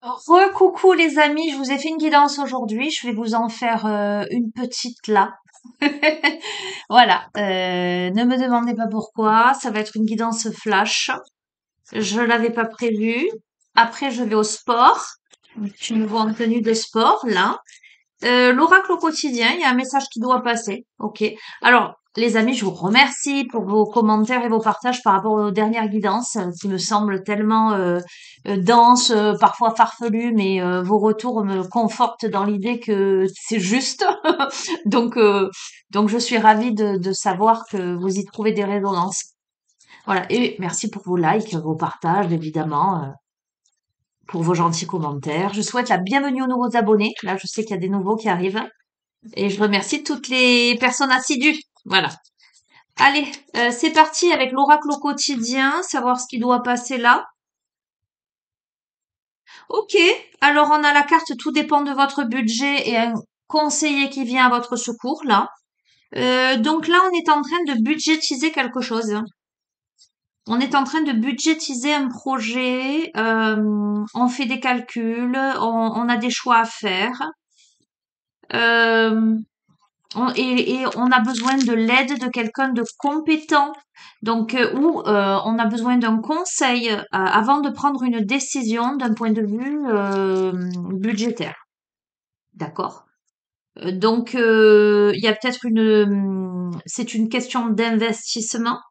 Recoucou les amis, je vous ai fait une guidance aujourd'hui. Je vais vous en faire une petite là. Voilà, ne me demandez pas pourquoi. Ça va être une guidance flash. Je l'avais pas prévu. Après, je vais au sport. Je me vois en tenue de sport là. L'oracle au quotidien, il y a un message qui doit passer. Ok. Alors, les amis, je vous remercie pour vos commentaires et vos partages par rapport aux dernières guidances, qui me semblent tellement denses, parfois farfelues, mais vos retours me confortent dans l'idée que c'est juste. Donc, euh, donc, je suis ravie de savoir que vous y trouvez des résonances. Voilà. Et merci pour vos likes, vos partages, évidemment, pour vos gentils commentaires. Je souhaite la bienvenue aux nouveaux abonnés. Là, je sais qu'il y a des nouveaux qui arrivent. Et je remercie toutes les personnes assidues. Voilà. Allez, c'est parti avec l'oracle au quotidien, savoir ce qui doit passer là. Ok, alors on a la carte tout dépend de votre budget et un conseiller qui vient à votre secours là. Donc là, on est en train de budgétiser quelque chose. On est en train de budgétiser un projet, on fait des calculs, on a des choix à faire. Euh, et on a besoin de l'aide de quelqu'un de compétent, donc ou on a besoin d'un conseil avant de prendre une décision d'un point de vue budgétaire. D'accord? Donc il y a peut-être c'est une question d'investissement.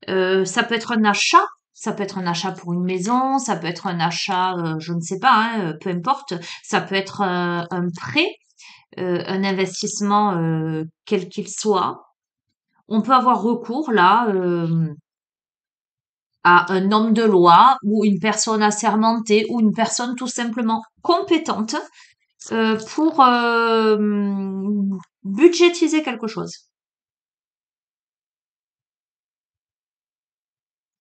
Ça peut être un achat. Ça peut être un achat pour une maison, ça peut être un achat, je ne sais pas, hein, peu importe. Ça peut être un prêt, un investissement quel qu'il soit. On peut avoir recours là à un homme de loi ou une personne assermentée ou une personne tout simplement compétente pour budgétiser quelque chose.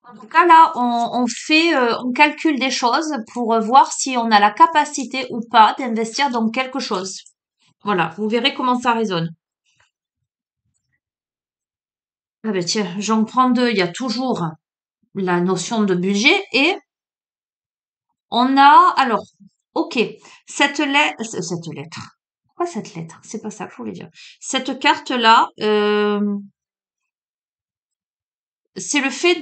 En tout cas là, on calcule des choses pour voir si on a la capacité ou pas d'investir dans quelque chose. Voilà, vous verrez comment ça résonne. Ah ben tiens, j'en prends deux. Il y a toujours la notion de budget et on a, alors, ok, cette lettre. Pourquoi cette lettre? C'est pas ça que je voulais dire. Cette carte-là, c'est le fait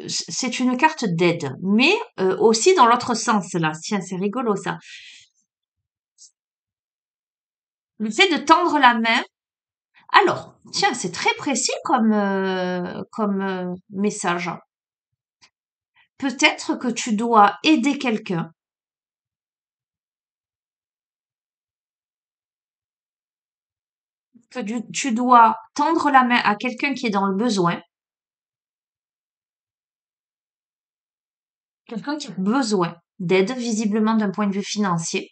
c'est une carte d'aide, mais aussi dans l'autre sens là. Tiens, c'est rigolo ça. Le fait de tendre la main. Alors, tiens, c'est très précis comme message. Peut-être que tu dois aider quelqu'un, que tu dois tendre la main à quelqu'un qui est dans le besoin, quelqu'un qui a besoin d'aide visiblement d'un point de vue financier,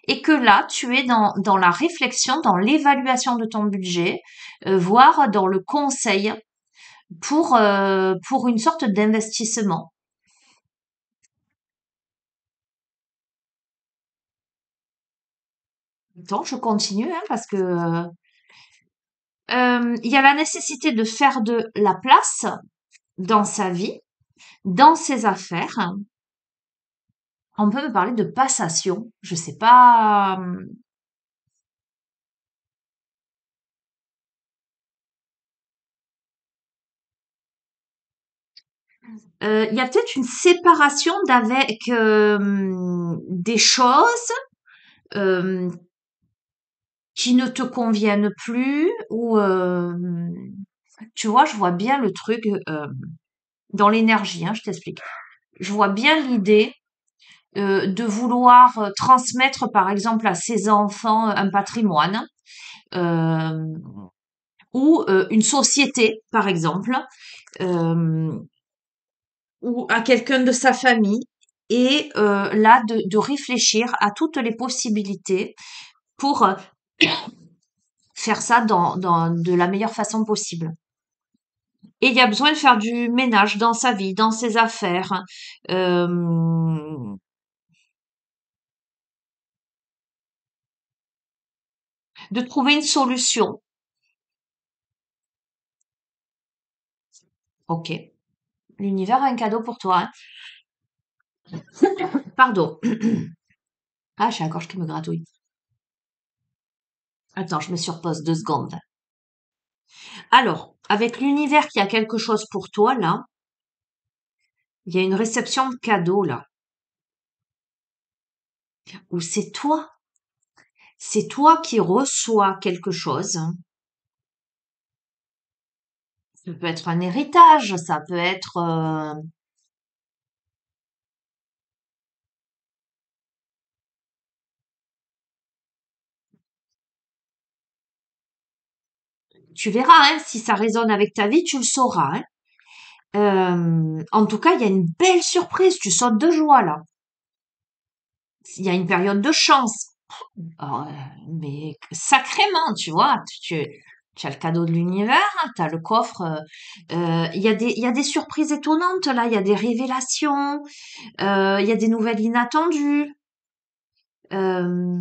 et que là, tu es dans la réflexion, dans l'évaluation de ton budget, voire dans le conseil pour une sorte d'investissement. Attends, je continue hein, parce que il y a la nécessité de faire de la place dans sa vie, dans ses affaires. On peut me parler de passation. Je sais pas. Il y a peut-être une séparation d'avec des choses euh, qui ne te conviennent plus ou tu vois, je vois bien le truc dans l'énergie, hein, je t'explique. Je vois bien l'idée de vouloir transmettre, par exemple, à ses enfants un patrimoine euh, ou une société, par exemple, euh, ou à quelqu'un de sa famille, et là de réfléchir à toutes les possibilités pour faire ça de la meilleure façon possible. Et il y a besoin de faire du ménage dans sa vie, dans ses affaires, euh, de trouver une solution. Ok, l'univers a un cadeau pour toi. Hein. Pardon. Ah, j'ai la gorge qui me gratouille. Attends, je me surpose 2 secondes. Alors, avec l'univers qui a quelque chose pour toi, là, il y a une réception de cadeau, là, où c'est toi qui reçois quelque chose. Ça peut être un héritage, ça peut être, tu verras, hein, si ça résonne avec ta vie, tu le sauras, hein. En tout cas, il y a une belle surprise, tu sautes de joie, là. Il y a une période de chance. Oh, mais sacrément, tu vois, tu as le cadeau de l'univers, tu as le coffre. Il y a des surprises étonnantes là, il y a des révélations, il y a des nouvelles inattendues, euh,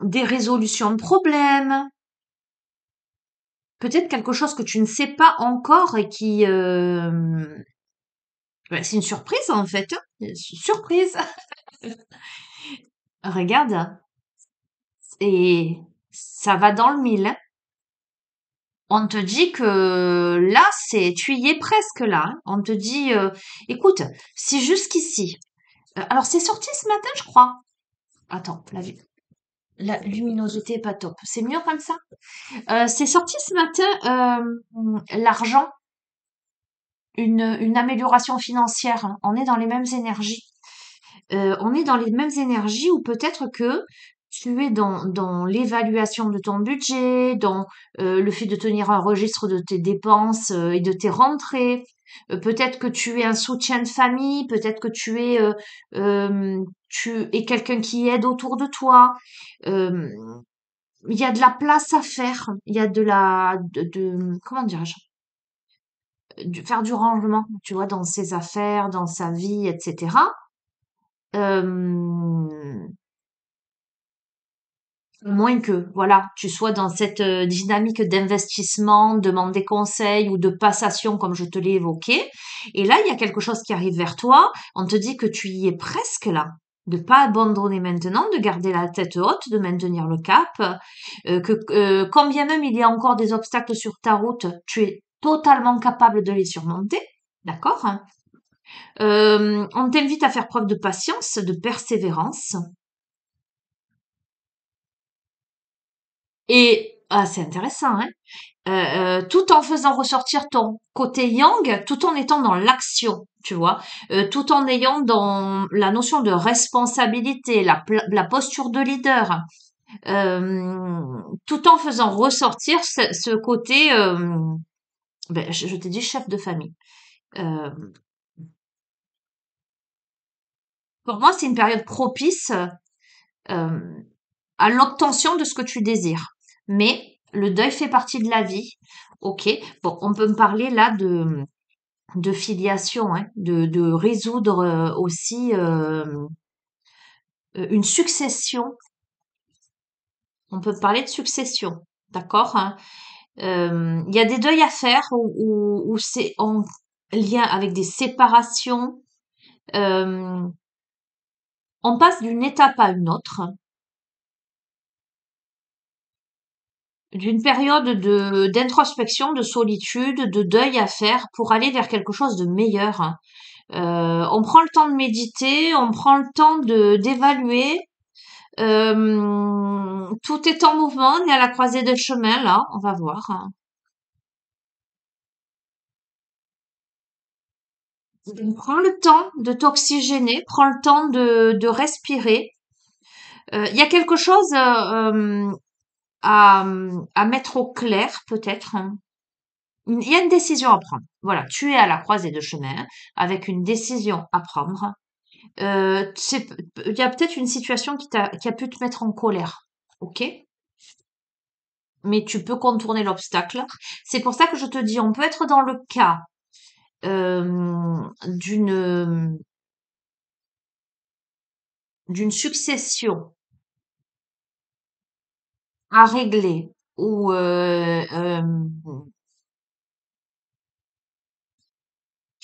des résolutions de problèmes, peut-être quelque chose que tu ne sais pas encore et qui... ouais, c'est une surprise en fait, hein. C'est une surprise. Regarde, et ça va dans le mille, hein. On te dit que là, tu y es presque là, hein. On te dit, écoute, si jusqu'ici, alors c'est sorti ce matin, je crois. Attends, la luminosité est pas top. C'est mieux comme ça? C'est sorti ce matin, l'argent, une amélioration financière, hein. On est dans les mêmes énergies. On est dans les mêmes énergies où peut-être que tu es dans l'évaluation de ton budget, dans le fait de tenir un registre de tes dépenses et de tes rentrées. Peut-être que tu es un soutien de famille, peut-être que tu es quelqu'un qui aide autour de toi. Euh, il y a de la place à faire, il y a comment dirais-je, faire du rangement, tu vois, dans ses affaires, dans sa vie, etc. Euh, Moins que, voilà, tu sois dans cette dynamique d'investissement, demande des conseils ou de passation, comme je te l'ai évoqué. Et là, il y a quelque chose qui arrive vers toi. On te dit que tu y es presque là. De pas abandonner maintenant, de garder la tête haute, de maintenir le cap, quand bien même il y a encore des obstacles sur ta route, tu es totalement capable de les surmonter, d'accord? On t'invite à faire preuve de patience, de persévérance, et ah, c'est intéressant, hein? Tout en faisant ressortir ton côté yang, tout en étant dans l'action, tu vois, tout en ayant dans la notion de responsabilité, la posture de leader, tout en faisant ressortir ce côté, ben, je t'ai dit chef de famille. Euh, pour moi, c'est une période propice euh, à l'obtention de ce que tu désires. Mais le deuil fait partie de la vie. Ok, bon, on peut me parler là de filiation, hein, de résoudre aussi une succession. On peut parler de succession, d'accord, hein. Il y a des deuils à faire où c'est en lien avec des séparations. Euh, on passe d'une étape à une autre, d'une période de d'introspection, de solitude, de deuil à faire pour aller vers quelque chose de meilleur, hein. On prend le temps de méditer, on prend le temps de d'évaluer. Tout est en mouvement, on est à la croisée des chemins là, on va voir, hein. Donc, prends le temps de t'oxygéner, prends le temps de respirer. Il y a quelque chose à mettre au clair peut-être, hein. Il y a une décision à prendre. Voilà, tu es à la croisée de chemin avec une décision à prendre. Il y a peut-être une situation qui a pu te mettre en colère, ok? Mais tu peux contourner l'obstacle. C'est pour ça que je te dis, on peut être dans le cas d'une succession à régler ou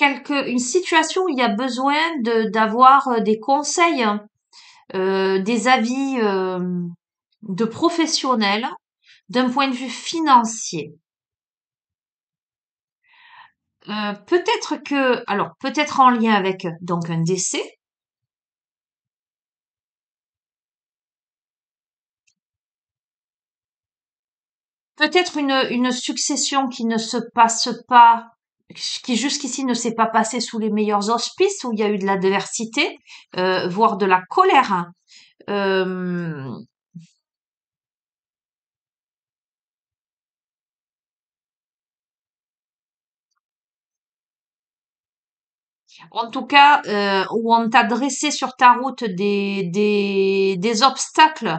une situation où il y a besoin d'avoir des conseils, des avis de professionnels d'un point de vue financier. Peut-être que, alors peut-être en lien avec donc un décès, peut-être une succession qui ne se passe pas, qui jusqu'ici ne s'est pas passée sous les meilleurs auspices, où il y a eu de l'adversité, voire de la colère, hein. Euh, En tout cas, où on t'a dressé sur ta route des obstacles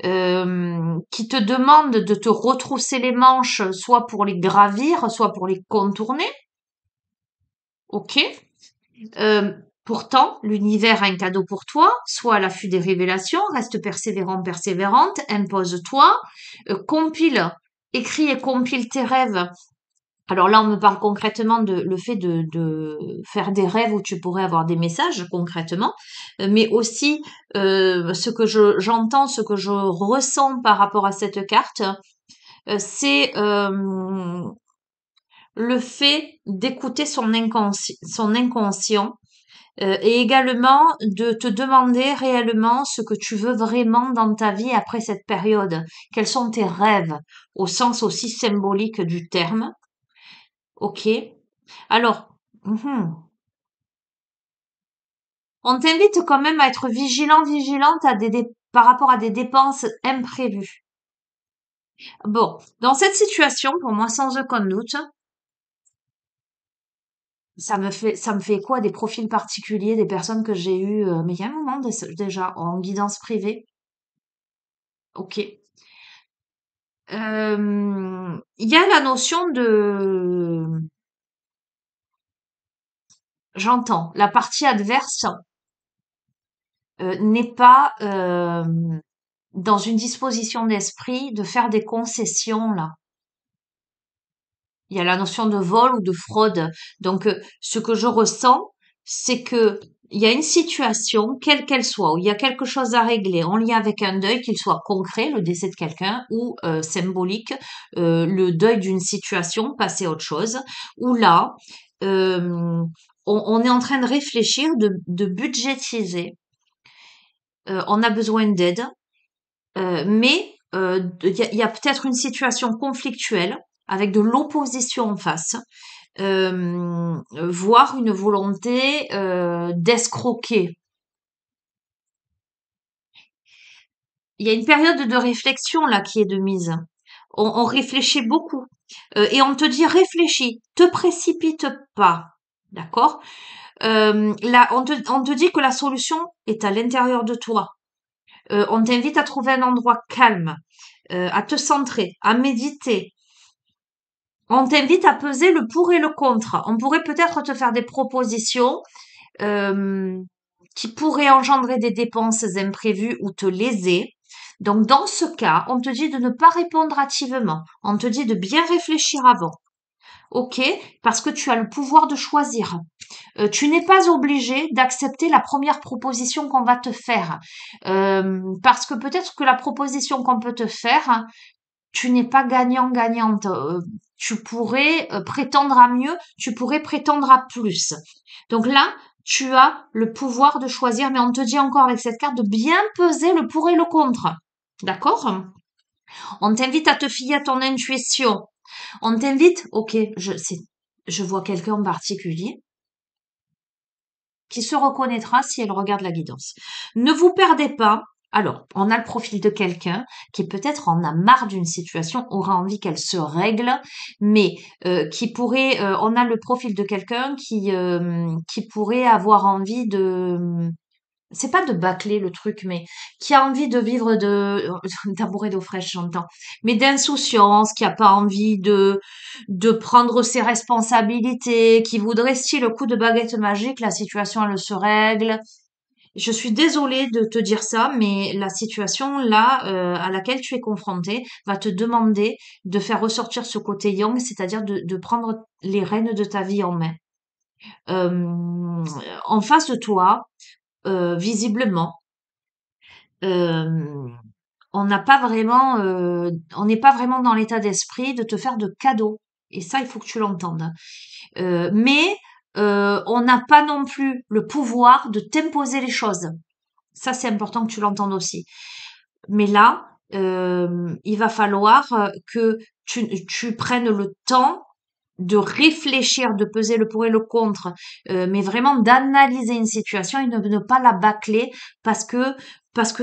qui te demandent de te retrousser les manches, soit pour les gravir, soit pour les contourner. Ok. Euh, Pourtant, l'univers a un cadeau pour toi. Sois à l'affût des révélations, reste persévérant, persévérante, impose-toi, compile, écris et compile tes rêves. Alors là, on me parle concrètement de le fait de faire des rêves où tu pourrais avoir des messages concrètement, mais aussi ce que j'entends, ce que je ressens par rapport à cette carte, c'est le fait d'écouter son inconscient et également de te demander réellement ce que tu veux vraiment dans ta vie après cette période. Quels sont tes rêves au sens aussi symbolique du terme? Ok. Alors, on t'invite quand même à être vigilante par rapport à des dépenses imprévues. Bon, dans cette situation, pour moi, sans aucun doute, ça me fait écho à des profils particuliers, des personnes que j'ai eues, mais il y a un moment déjà, en guidance privée. Ok. Il y a la notion j'entends, la partie adverse n'est pas dans une disposition d'esprit de faire des concessions là. Il y a la notion de vol ou de fraude. Donc, ce que je ressens, c'est que il y a une situation, quelle qu'elle soit, où il y a quelque chose à régler en lien avec un deuil, qu'il soit concret, le décès de quelqu'un, ou symbolique, le deuil d'une situation, passer à autre chose, où là, euh, on est en train de réfléchir, de budgétiser. On a besoin d'aide, mais il y a peut-être une situation conflictuelle avec de l'opposition en face, voire une volonté d'escroquer. Il y a une période de réflexion là qui est de mise. On réfléchit beaucoup et on te dit réfléchis, te précipite pas, d'accord? Là, on te dit que la solution est à l'intérieur de toi. On t'invite à trouver un endroit calme, à te centrer, à méditer. On t'invite à peser le pour et le contre. On pourrait peut-être te faire des propositions euh, qui pourraient engendrer des dépenses imprévues ou te léser. Donc dans ce cas, on te dit de ne pas répondre hâtivement. On te dit de bien réfléchir avant. Ok, parce que tu as le pouvoir de choisir. Tu n'es pas obligé d'accepter la première proposition qu'on va te faire. Parce que peut-être que la proposition qu'on peut te faire, tu n'es pas gagnant-gagnante. Tu pourrais prétendre à mieux, tu pourrais prétendre à plus. Donc là, tu as le pouvoir de choisir, mais on te dit encore avec cette carte de bien peser le pour et le contre. D'accord? On t'invite à te fier à ton intuition. On t'invite, ok, je vois quelqu'un en particulier qui se reconnaîtra si elle regarde la guidance. Ne vous perdez pas. Alors, on a le profil de quelqu'un qui peut-être en a marre d'une situation, aura envie qu'elle se règle, mais qui pourrait, on a le profil de quelqu'un qui pourrait avoir envie de, c'est pas de bâcler le truc, mais qui a envie de vivre d'amour et d'eau fraîche, j'entends, mais d'insouciance, qui a pas envie de prendre ses responsabilités, qui voudrait si le coup de baguette magique, la situation elle se règle. Je suis désolée de te dire ça, mais la situation là à laquelle tu es confronté va te demander de faire ressortir ce côté yang, c'est-à-dire de prendre les rênes de ta vie en main. Euh, En face de toi, visiblement, euh, on n'est pas vraiment dans l'état d'esprit de te faire de cadeaux. Et ça, il faut que tu l'entendes. Mais on n'a pas non plus le pouvoir de t'imposer les choses. Ça, c'est important que tu l'entendes aussi. Mais là, il va falloir que tu prennes le temps de réfléchir, de peser le pour et le contre, mais vraiment d'analyser une situation et de ne pas la bâcler parce que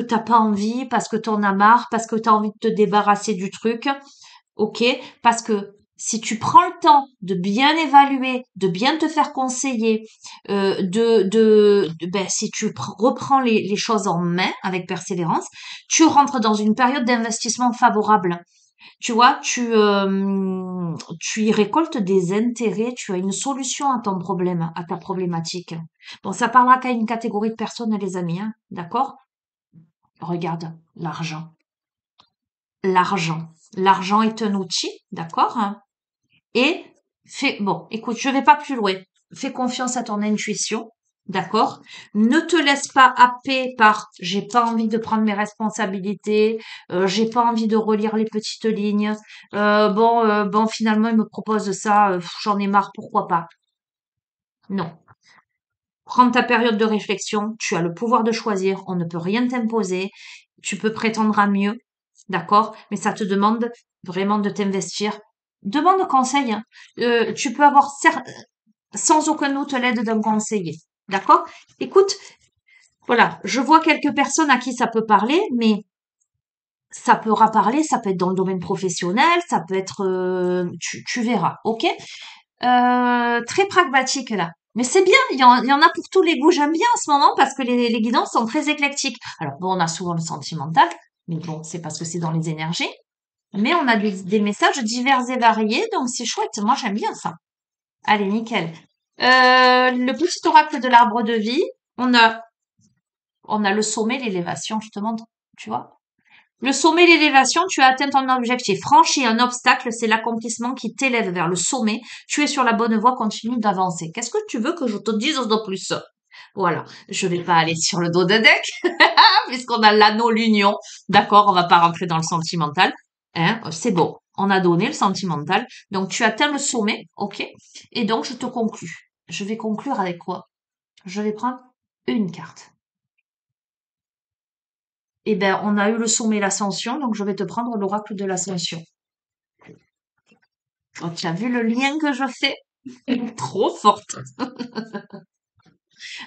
t'as pas envie, parce que t'en as marre, parce que t'as envie de te débarrasser du truc. Ok, parce que si tu prends le temps de bien évaluer, de bien te faire conseiller, ben, si tu reprends les choses en main avec persévérance, tu rentres dans une période d'investissement favorable. Tu vois, tu y récoltes des intérêts, tu as une solution à ton problème, à ta problématique. Bon, ça parlera qu'à une catégorie de personnes, les amis, hein, d'accord? Regarde, l'argent. L'argent. L'argent est un outil, d'accord? Et bon, écoute, je vais pas plus loin. Fais confiance à ton intuition, d'accord? Ne te laisse pas happer par j'ai pas envie de prendre mes responsabilités, j'ai pas envie de relire les petites lignes. Bon, finalement, il me propose ça, j'en ai marre, pourquoi pas? Non. Prends ta période de réflexion, tu as le pouvoir de choisir, on ne peut rien t'imposer, tu peux prétendre à mieux, d'accord? Mais ça te demande vraiment de t'investir. Demande conseil, hein. Tu peux avoir sans aucun doute l'aide d'un conseiller, d'accord? Écoute, voilà, je vois quelques personnes à qui ça peut parler, mais ça pourra parler, ça peut être dans le domaine professionnel, ça peut être, tu verras, ok? Très pragmatique là. Mais c'est bien, il y en a pour tous les goûts. J'aime bien en ce moment parce que les guidances sont très éclectiques. Alors bon, on a souvent le sentimental, mais bon, c'est parce que c'est dans les énergies. Mais on a des messages divers et variés, donc c'est chouette. Moi, j'aime bien ça. Allez, nickel. Le petit oracle de l'arbre de vie, on a, on a le sommet, l'élévation, je te montre, tu vois. Le sommet, l'élévation, tu as atteint ton objectif. Franchi un obstacle, c'est l'accomplissement qui t'élève vers le sommet. Tu es sur la bonne voie, continue d'avancer. Qu'est-ce que tu veux que je te dise de plus? Voilà. Je vais pas aller sur le dos de deck, puisqu'on a l'anneau, l'union. D'accord, on va pas rentrer dans le sentimental. Hein, c'est bon. On a donné le sentimental. Donc, tu atteins le sommet. OK. Et donc, je te conclus. Je vais conclure avec quoi? Je vais prendre une carte. Eh ben, on a eu le sommet, l'ascension, donc je vais te prendre l'oracle de l'ascension. Oh, tu as vu le lien que je fais? Trop forte.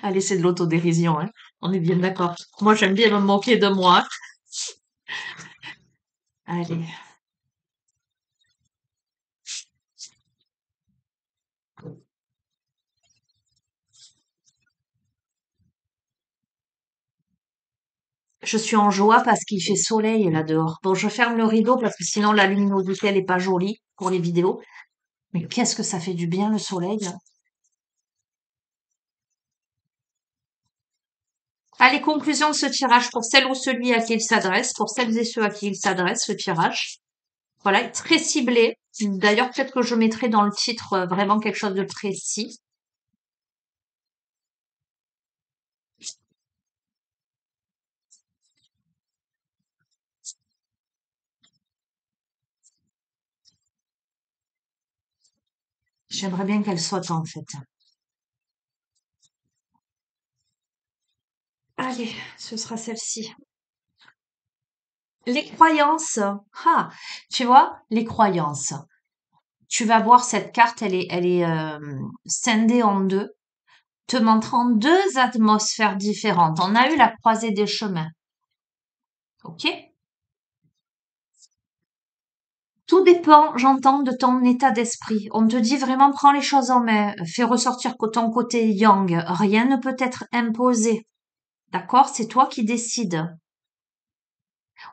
Allez, c'est de l'autodérision, hein. On est bien d'accord. Moi, j'aime bien me moquer de moi. Allez. Je suis en joie parce qu'il fait soleil là dehors. Bon, je ferme le rideau parce que sinon la luminosité, elle est pas jolie pour les vidéos. Mais qu'est-ce que ça fait du bien le soleil? Allez, conclusion de ce tirage pour celle ou celui à qui il s'adresse, pour celles et ceux à qui il s'adresse, ce tirage. Voilà, très ciblé. D'ailleurs, peut-être que je mettrai dans le titre vraiment quelque chose de précis. J'aimerais bien qu'elle soit en fait. Allez, ce sera celle-ci. Les croyances. Ah, tu vois, les croyances. Tu vas voir cette carte, elle est scindée en deux, te montrant deux atmosphères différentes. On a eu la croisée des chemins. Ok? Tout dépend, j'entends, de ton état d'esprit. On te dit vraiment, prends les choses en main, fais ressortir ton côté yang. Rien ne peut être imposé. D'accord? C'est toi qui décides.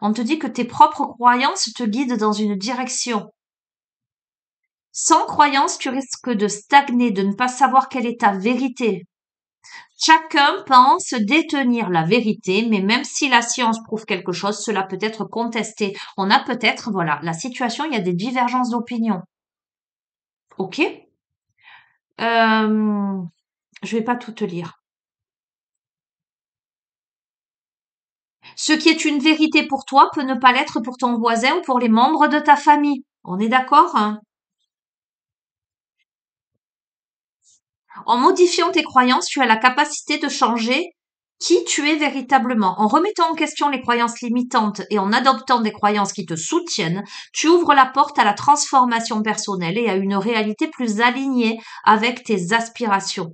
On te dit que tes propres croyances te guident dans une direction. Sans croyance, tu risques de stagner, de ne pas savoir quelle est ta vérité. Chacun pense détenir la vérité, mais même si la science prouve quelque chose, cela peut être contesté. On a peut-être, voilà, la situation, il y a des divergences d'opinion. OK? Euh, je vais pas tout te lire. Ce qui est une vérité pour toi peut ne pas l'être pour ton voisin ou pour les membres de ta famille. On est d'accord, hein? En modifiant tes croyances, tu as la capacité de changer qui tu es véritablement. En remettant en question les croyances limitantes et en adoptant des croyances qui te soutiennent, tu ouvres la porte à la transformation personnelle et à une réalité plus alignée avec tes aspirations.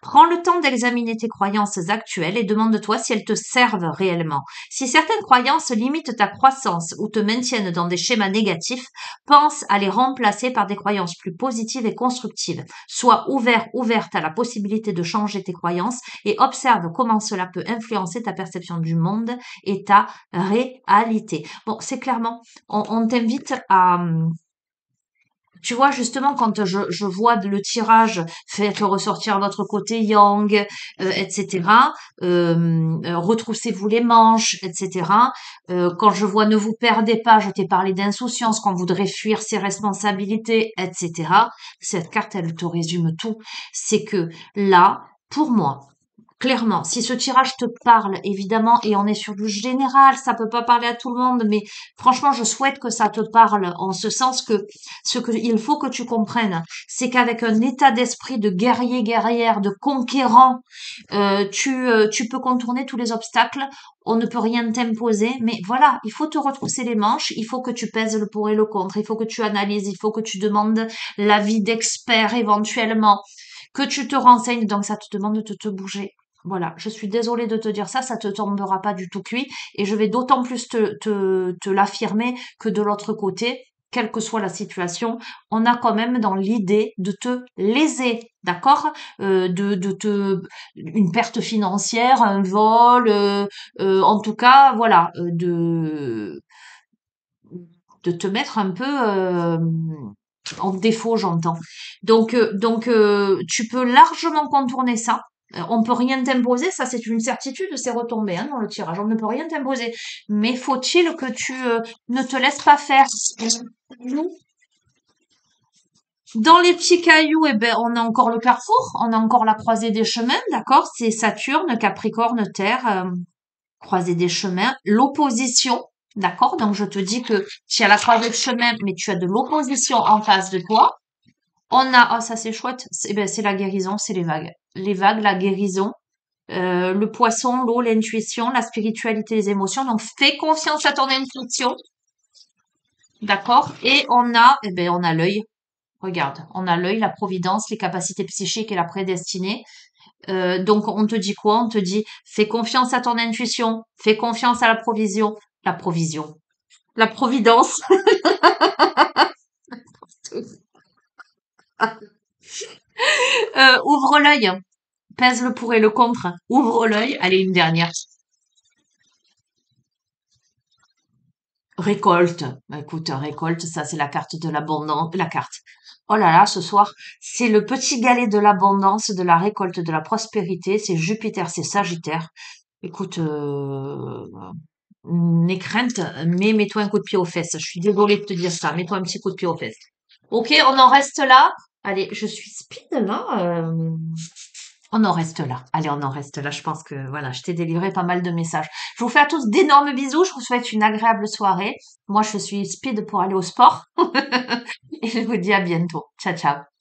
Prends le temps d'examiner tes croyances actuelles et demande-toi si elles te servent réellement. Si certaines croyances limitent ta croissance ou te maintiennent dans des schémas négatifs, pense à les remplacer par des croyances plus positives et constructives. Sois ouverte à la possibilité de changer tes croyances et observe comment cela peut influencer ta perception du monde et ta réalité. Bon, c'est clairement, on t'invite à, tu vois, justement, quand je vois le tirage, faites ressortir votre côté yang, etc. Retroussez-vous les manches, etc. Quand je vois ne vous perdez pas, je t'ai parlé d'insouciance, qu'on voudrait fuir ses responsabilités, etc. Cette carte, elle te résume tout. C'est que là, pour moi, clairement, si ce tirage te parle, évidemment, et on est sur du général, ça peut pas parler à tout le monde, mais franchement, je souhaite que ça te parle en ce sens que ce que il faut que tu comprennes, c'est qu'avec un état d'esprit de guerrier, guerrière, de conquérant, tu peux contourner tous les obstacles. On ne peut rien t'imposer, mais voilà, il faut te retrousser les manches, il faut que tu pèses le pour et le contre, il faut que tu analyses, il faut que tu demandes l'avis d'experts éventuellement, que tu te renseignes, donc ça te demande de te bouger. Voilà, je suis désolée de te dire ça, ça te tombera pas du tout cuit, et je vais d'autant plus te l'affirmer que de l'autre côté, quelle que soit la situation, on a quand même dans l'idée de te léser, d'accord? De te une perte financière, un vol, en tout cas, voilà, de te mettre un peu en défaut, j'entends. Donc, tu peux largement contourner ça. On peut rien t'imposer, ça c'est une certitude, c'est retombé hein, dans le tirage. On ne peut rien t'imposer. Mais faut-il que tu ne te laisses pas faire. Dans les petits cailloux, eh ben, on a encore le carrefour, on a encore la croisée des chemins, d'accord? C'est Saturne, Capricorne, Terre, croisée des chemins, l'opposition, d'accord? Donc je te dis que tu as la croisée de chemin, mais tu as de l'opposition en face de toi. On a, oh ça c'est chouette, c'est la guérison, c'est les vagues, la guérison, le poisson, l'eau, l'intuition, la spiritualité, les émotions. Donc fais confiance à ton intuition, d'accord? Et on a l'œil. Regarde, on a l'œil, la providence, les capacités psychiques et la prédestinée. Donc on te dit quoi? On te dit fais confiance à ton intuition, fais confiance à la provision, la providence. Ouvre l'œil, pèse le pour et le contre. Ouvre l'œil. Allez, une dernière. Récolte. Bah, écoute, récolte, ça c'est la carte de l'abondance. La carte. Oh là là, ce soir, c'est le petit galet de l'abondance, de la récolte, de la prospérité. C'est Jupiter, c'est Sagittaire. Écoute, n'aie crainte, mais mets-toi un coup de pied aux fesses. Je suis désolée de te dire ça. Mets-toi un petit coup de pied aux fesses. Ok, on en reste là. Allez, je suis speed là. On en reste là. Allez, on en reste là. Je pense que voilà, je t'ai délivré pas mal de messages. Je vous fais à tous d'énormes bisous. Je vous souhaite une agréable soirée. Moi, je suis speed pour aller au sport. Et je vous dis à bientôt. Ciao, ciao.